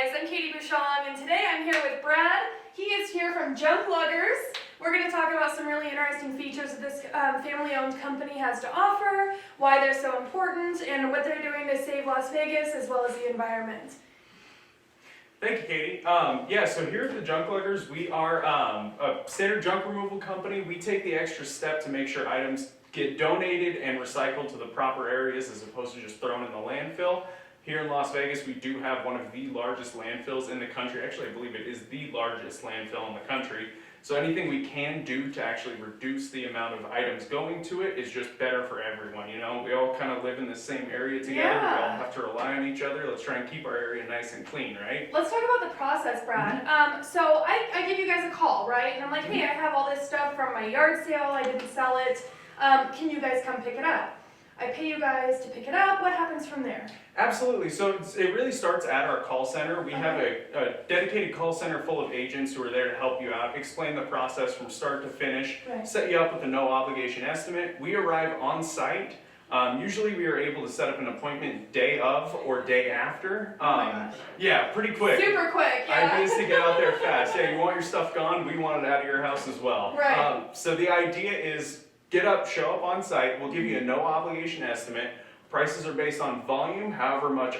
guys, I'm Katie Bouchon, and today I'm here with Brad. He is here from Junkluggers. We're going to talk about some really interesting features that this family-owned company has to offer, why they're so important, and what they're doing to save Las Vegas as well as the environment. Thank you, Katie. So here at the Junkluggers, we are a standard junk removal company. We take the extra step to make sure items get donated and recycled to the proper areas as opposed to just thrown in the landfill. Here in Las Vegas, we do have one of the largest landfills in the country. Actually, I believe it is the largest landfill in the country. So anything we can do to actually reduce the amount of items going to it is just better for everyone. You know, we all kind of live in the same area together. Yeah. We all have to rely on each other. Let's try and keep our area nice and clean, right? Let's talk about the process, Brad. So I give you guys a call, right? And I'm like, hey, I have all this stuff from my yard sale. I didn't sell it. Can you guys come pick it up? I pay you guys to pick it up. What happens from there? Absolutely. So it really starts at our call center. We have a dedicated call center full of agents who are there to help you out, explain the process from start to finish, set you up with a no obligation estimate. We arrive on site. Usually we are able to set up an appointment day of or day after. Oh my gosh. Yeah, pretty quick. Super quick, yeah. Idea is to get out there fast. Yeah, you want your stuff gone, we want it out of your house as well. Right. So the idea is get up, show up on site. We'll give you a no obligation estimate. Prices are based on volume, however much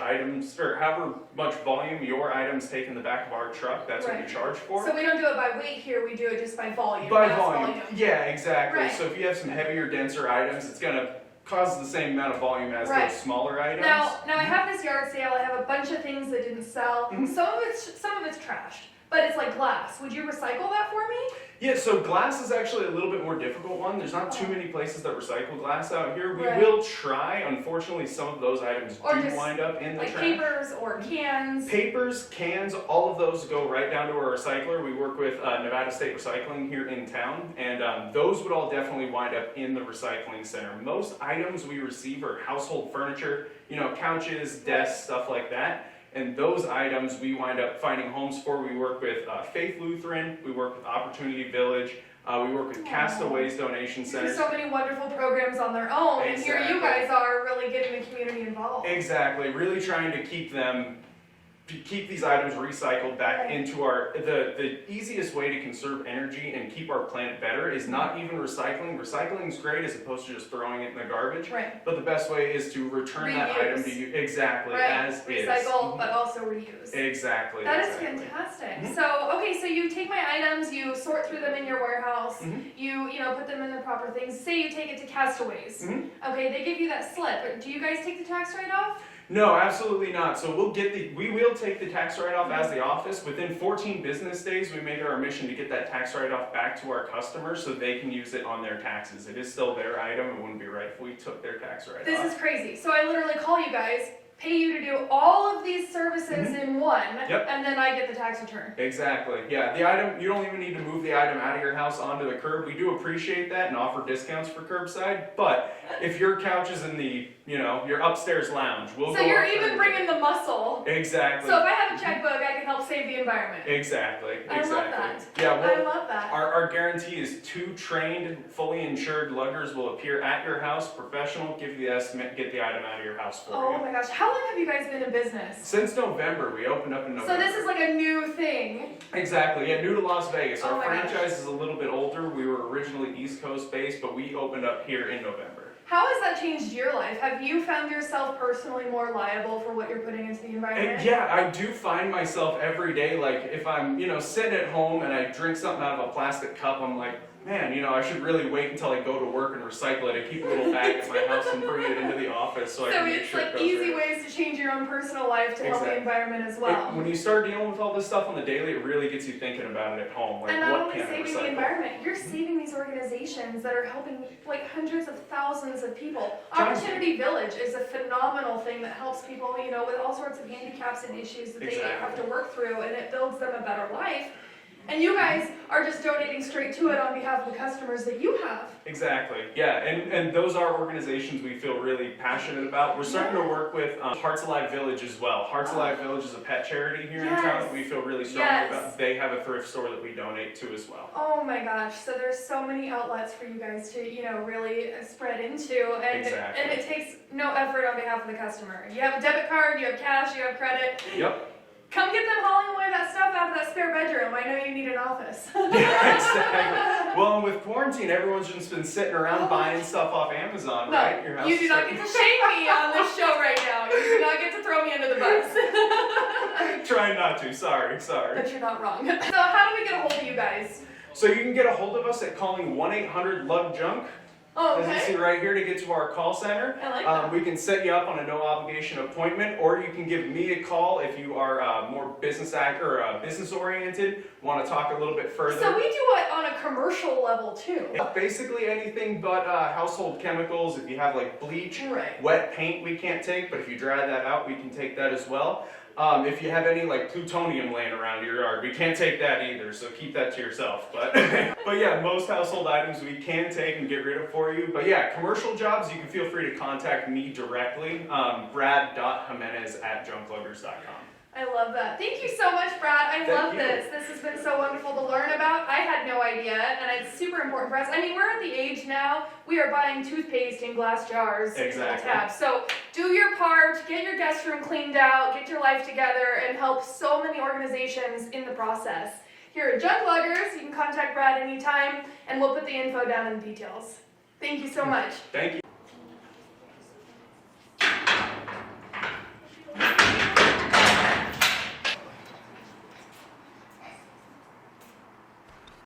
volume your items take in the back of our truck, that's what we charge for. So we don't do it by weight here, we do it just by volume. By volume. Yeah, exactly. Right. So if you have some heavier, denser items, it's going to cause the same amount of volume as those smaller items. Now I have this yard sale. I have a bunch of things that didn't sell. Some of it's trashed, but it's like glass. Would you recycle that for me? Yeah, so glass is actually a little bit more difficult one. There's not too many places that recycle glass out here. We will try. Unfortunately, some of those items do wind up in the trash. Like papers or cans. Papers, cans, all of those go right down to our recycler. We work with Nevada State Recycling here in town, and those would all definitely wind up in the recycling center. Most items we receive are household furniture, you know, couches, desks, stuff like that. And those items we wind up finding homes for. We work with Faith Lutheran, we work with Opportunity Village, we work with Castaways Donation Centers. There's so many wonderful programs on their own, and here you guys are really getting the community involved. Exactly, really trying to keep these items recycled back into the easiest way to conserve energy and keep our planet better is not even recycling. Recycling is great as opposed to just throwing it in the garbage. Right. But the best way is to return that item to you as is. Recycle, but also reuse. Exactly. That is fantastic. So you take my items, you sort through them in your warehouse, you put them in the proper things. Say you take it to Castaways. Okay, they give you that slip, but do you guys take the tax write-off? No, absolutely not. So we will take the tax write-off as the office. Within 14 business days, we make it our mission to get that tax write-off back to our customers so they can use it on their taxes. It is still their item. It wouldn't be right if we took their tax write-off. This is crazy. So I literally call you guys, pay you to do all of these services in one, and then I get the tax return. Exactly. Yeah, the item, you don't even need to move the item out of your house onto the curb. We do appreciate that and offer discounts for curbside, but if your couch is in the, your upstairs lounge, we'll go. So you're even bringing the muscle. Exactly. So if I have a checkbook, I can help save the environment. Exactly. I love that. Yeah, I love that. Our guarantee is 2 trained, fully insured luggers will appear at your house, professional, give you the estimate, get the item out of your house for you. Oh my gosh, how long have you guys been in business? Since November. We opened up in November. So this is like a new thing. Exactly, yeah, new to Las Vegas. Our franchise is a little bit older. We were originally East Coast based, but we opened up here in November. How has that changed your life? Have you found yourself personally more liable for what you're putting into the environment? Yeah, I do find myself every day, like if I'm, sitting at home and I drink something out of a plastic cup, I'm like, man, I should really wait until I go to work and recycle it. I keep a little bag at my house and bring it into the office so I can make sure it goes it's like easy ways to change your own personal life to help the environment as well. When you start dealing with all this stuff on the daily, it really gets you thinking about it at home. Like, and not what only can I saving recycle? the environment, you're saving these organizations that are helping like hundreds of thousands of people. Opportunity Village is a phenomenal thing that helps people, with all sorts of handicaps and issues that they have to work through, and it builds them a better life. And you guys are just donating straight to it on behalf of the customers that you have. Exactly, yeah, and those are organizations we feel really passionate about. We're starting to work with Hearts Alive Village as well. Hearts Alive Village is a pet charity here in town that we feel really strongly about. They have a thrift store that we donate to as well. Oh my gosh, so there's so many outlets for you guys to, really spread into, and it takes no effort on behalf of the customer. You have a debit card, you have cash, you have credit. Yep. Come get them know you need an office. Yeah, exactly. Well, and with quarantine, everyone's just been sitting around buying stuff off Amazon, No, right? Your house you do is not starting- get to shame me on this show right now. You do not get to throw me under the bus. Trying not to, sorry. But you're not wrong. So how do we get a hold of you guys? So you can get a hold of us at calling 1-800-LOVE-JUNK. Oh, As you see okay. right here to get to our call center. I like that. We can set you up on a no obligation appointment, or you can give me a call if you are more business oriented, want to talk a little bit further. So we do it on a commercial level too. Basically anything but household chemicals. If you have like bleach, Right. wet paint, we can't take, but if you dry that out, we can take that as well. If you have any like plutonium laying around your yard, we can't take that either, so keep that to yourself. But but yeah, most household items we can take and get rid of for you. But yeah, commercial jobs, you can feel free to contact me directly, brad.jimenez@junkluggers.com. I love that. Thank you so much, Brad. I Thank love you. this. This has been so wonderful to learn about. I had no idea, and it's super important for us. I mean, we're at the age now, we are buying toothpaste in glass jars, Exactly. tabs. So do your part, get your guest room cleaned out, get your life together, and help so many organizations in the process. Here at Junkluggers, you can contact Brad anytime, and we'll put the info down in the details. Thank you so much. Thank you.